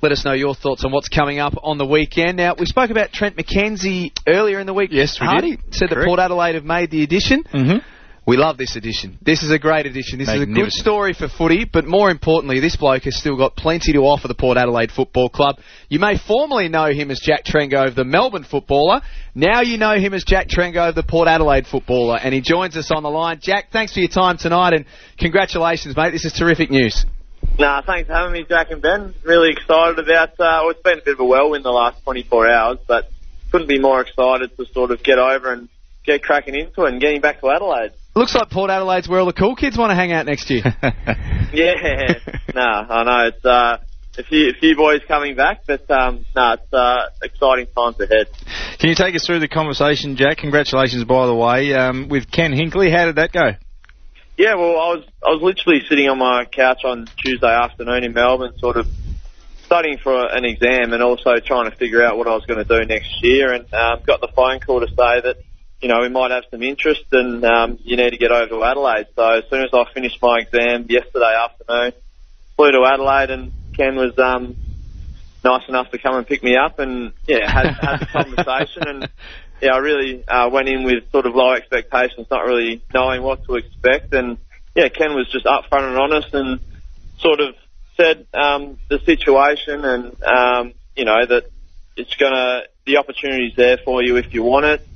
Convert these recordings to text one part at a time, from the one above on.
Let us know your thoughts on what's coming up on the weekend. Now, we spoke about Trent McKenzie earlier in the week. Yes, we Hardy did. said Correct. that Port Adelaide have made the addition. Mm-hmm. We love this edition. This is a great edition. This is a good story for footy, but more importantly, this bloke has still got plenty to offer the Port Adelaide Football Club. You may formerly know him as Jack Trengove, the Melbourne footballer. Now you know him as Jack Trengove, the Port Adelaide footballer, and he joins us on the line. Jack, thanks for your time tonight, and congratulations, mate. This is terrific news. Nah, thanks for having me, Jack and Ben. Really excited about, it's been a bit of a whirlwind the last 24 hours, but couldn't be more excited to sort of get over and get cracking into it and getting back to Adelaide. Looks like Port Adelaide's where all the cool kids want to hang out next year. Yeah, I know. It's a few boys coming back, but it's exciting times ahead. Can you take us through the conversation, Jack? Congratulations, by the way, with Ken Hinkley. How did that go? Yeah, well, I was literally sitting on my couch on Tuesday afternoon in Melbourne, sort of studying for an exam and also trying to figure out what I was going to do next year, and got the phone call to say that, you know, we might have some interest and you need to get over to Adelaide. So as soon as I finished my exam yesterday afternoon, flew to Adelaide, and Ken was nice enough to come and pick me up, and had the conversation, and I really went in with sort of low expectations, not really knowing what to expect, and Ken was just upfront and honest and sort of said the situation and that the opportunity's there for you if you want it.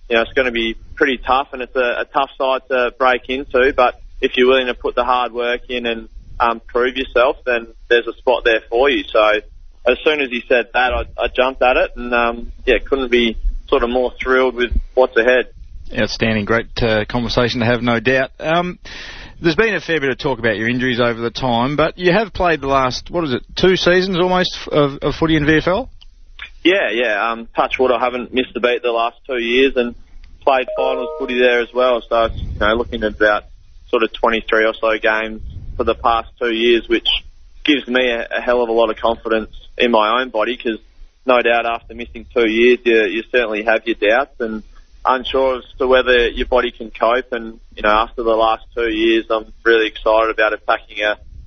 It's going to be pretty tough, and it's a tough side to break into, but if you're willing to put the hard work in and prove yourself, then there's a spot there for you. So as soon as he said that, I jumped at it, and couldn't be sort of more thrilled with what's ahead. Outstanding. Great conversation to have, no doubt. There's been a fair bit of talk about your injuries over the time, but you have played the last, 2 seasons almost of footy in VFL? Yeah. Touch wood, I haven't missed a beat the last 2 years, and played finals footy there as well. So it's, looking at about sort of 23 or so games for the past 2 years, which gives me a hell of a lot of confidence in my own body, because no doubt after missing 2 years, you certainly have your doubts and unsure as to whether your body can cope. And, after the last 2 years, I'm really excited about attacking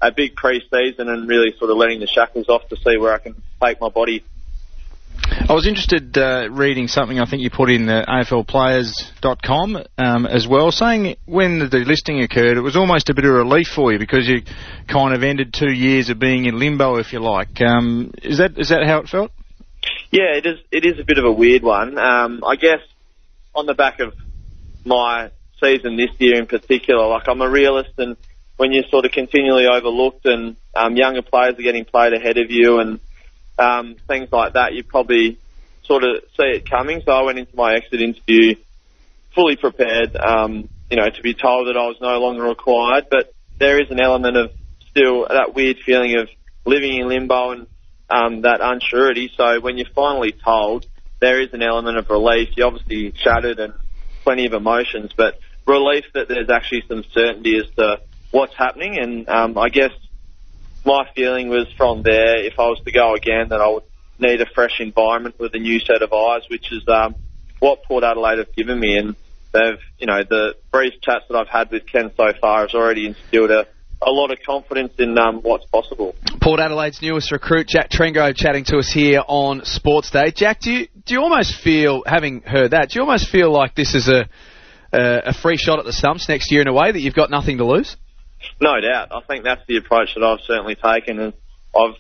a big pre-season and really sort of letting the shackles off to see where I can take my body. I was interested reading something I think you put in AFLplayers.com as well, saying when the delisting occurred, it was almost a bit of relief for you because you kind of ended 2 years of being in limbo, if you like. Is that how it felt? Yeah, it is a bit of a weird one. I guess on the back of my season this year in particular, like, I'm a realist, and when you're sort of continually overlooked and younger players are getting played ahead of you and things like that, you probably sort of see it coming. So I went into my exit interview fully prepared, to be told that I was no longer required. But there is an element of still that weird feeling of living in limbo and that unsurety. So when you're finally told, there is an element of relief. You're obviously shattered and plenty of emotions, but relief that there's actually some certainty as to what's happening. And I guess my feeling was from there, if I was to go again, that I would need a fresh environment with a new set of eyes, which is what Port Adelaide have given me. And they've, the brief chats that I've had with Ken so far has already instilled a lot of confidence in what's possible. Port Adelaide's newest recruit, Jack Trengove, chatting to us here on Sportsday. Jack, do you almost feel, having heard that, do you almost feel like this is a free shot at the stumps next year in a way, that you've got nothing to lose? No doubt. I think that's the approach that I've certainly taken, and I've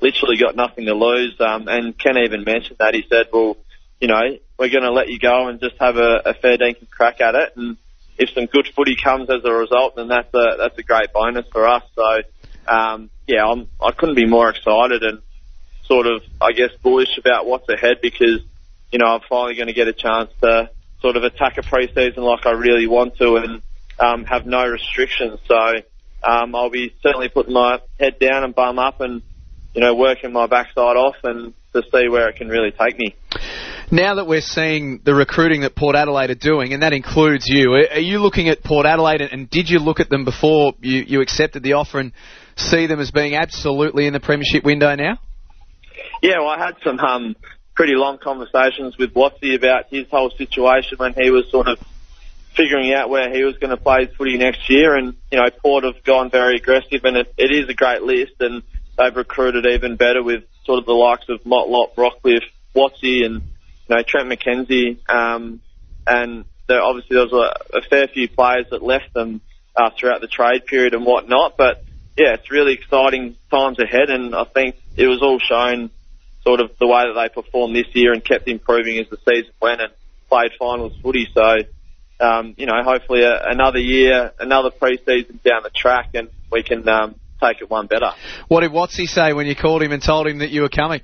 literally got nothing to lose. And Ken even mentioned that. He said, well, we're going to let you go and just have a fair dinkum crack at it, and if some good footy comes as a result, then that's a great bonus for us. So, I couldn't be more excited and sort of, I guess, bullish about what's ahead, because, I'm finally going to get a chance to sort of attack a pre-season like I really want to and have no restrictions. So I'll be certainly putting my head down and bum up and, working my backside off and to see where it can really take me. Now that we're seeing the recruiting that Port Adelaide are doing, and that includes you, are you looking at Port Adelaide, and did you look at them before you accepted the offer and see them as being absolutely in the premiership window now? Yeah, well, I had some pretty long conversations with Watsy about his whole situation when he was sort of figuring out where he was going to play footy next year, and Port have gone very aggressive, and it is a great list, and they've recruited even better with sort of the likes of Motlop, Rockcliffe, Watsy, and Trent McKenzie. And obviously there was a fair few players that left them throughout the trade period and whatnot. But yeah, it's really exciting times ahead, and I think it was all shown sort of the way that they performed this year and kept improving as the season went and played finals footy. So, hopefully another year, another pre-season down the track, and we can take it one better. What did Watsy say when you called him and told him that you were coming?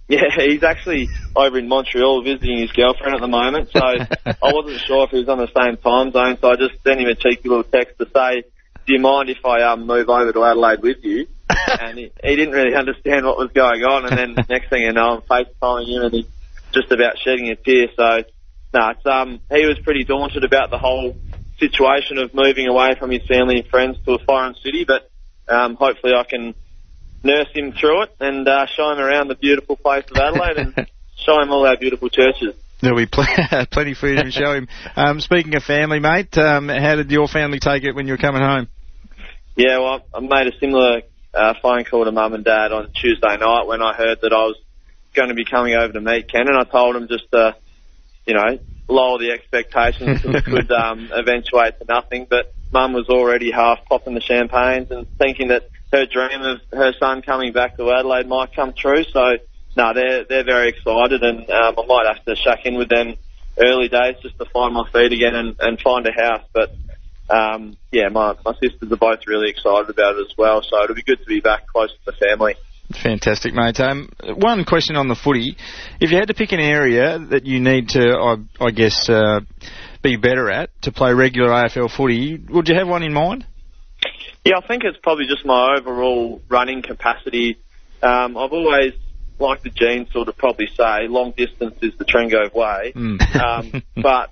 Yeah, he's actually over in Montreal visiting his girlfriend at the moment, so I wasn't sure if he was on the same time zone, so I just sent him a cheeky little text to say, do you mind if I move over to Adelaide with you? And he didn't really understand what was going on, and then next thing you know, I'm FaceTiming him and he's just about shedding a tear. So, he was pretty daunted about the whole situation of moving away from his family and friends to a foreign city, but hopefully I can nurse him through it and show him around the beautiful place of Adelaide and show him all our beautiful churches. There'll be plenty for you to show him. Speaking of family, mate, how did your family take it when you were coming home? Yeah, well, I made a similar phone call to Mum and Dad on Tuesday night when I heard that I was going to be coming over to meet Ken, and I told them just to, lower the expectations because it could eventuate to nothing. But Mum was already half popping the champagnes and thinking that her dream of her son coming back to Adelaide might come true. So, no, they're very excited, and I might have to shack in with them early days just to find my feet again and find a house. But, my sisters are both really excited about it as well, so it'll be good to be back close to the family. Fantastic, mate. One question on the footy. If you had to pick an area that you need to, I guess, be better at to play regular AFL footy, would you have one in mind? Yeah, I think it's probably just my overall running capacity. I've always, like the genes sort of probably say, long distance is the Trengove way. But,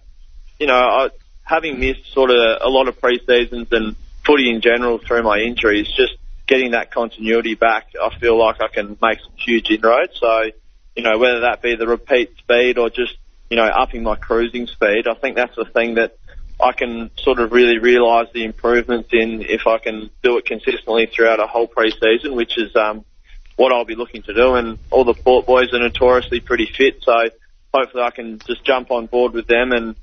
having missed sort of a lot of pre-seasons and footy in general through my injuries, just getting that continuity back, I feel like I can make some huge inroads. So, whether that be the repeat speed or just, upping my cruising speed, I think that's the thing that I can sort of really realise the improvements in if I can do it consistently throughout a whole pre-season, which is what I'll be looking to do. And all the Port boys are notoriously pretty fit, so hopefully I can just jump on board with them and,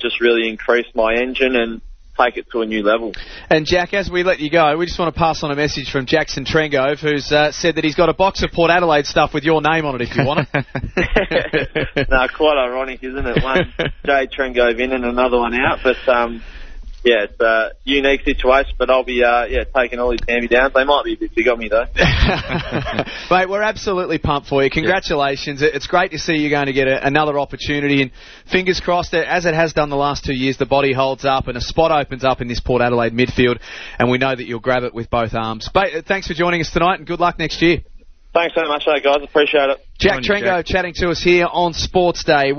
just really increase my engine and take it to a new level. And Jack, as we let you go, we just want to pass on a message from Jackson Trengove, who's said that he's got a box of Port Adelaide stuff with your name on it if you want it. No, quite ironic, isn't it? One Jack Trengove in and another one out, but it's a unique situation, but I'll be taking all these hand-me-downs. They might be a bit big on me, though. Mate, we're absolutely pumped for you. Congratulations. Yeah. It's great to see you going to get another opportunity, and fingers crossed that, as it has done the last 2 years, the body holds up and a spot opens up in this Port Adelaide midfield, and we know that you'll grab it with both arms. But thanks for joining us tonight, and good luck next year. Thanks so much, guys. Appreciate it. Jack Trengove chatting to us here on Sports Day.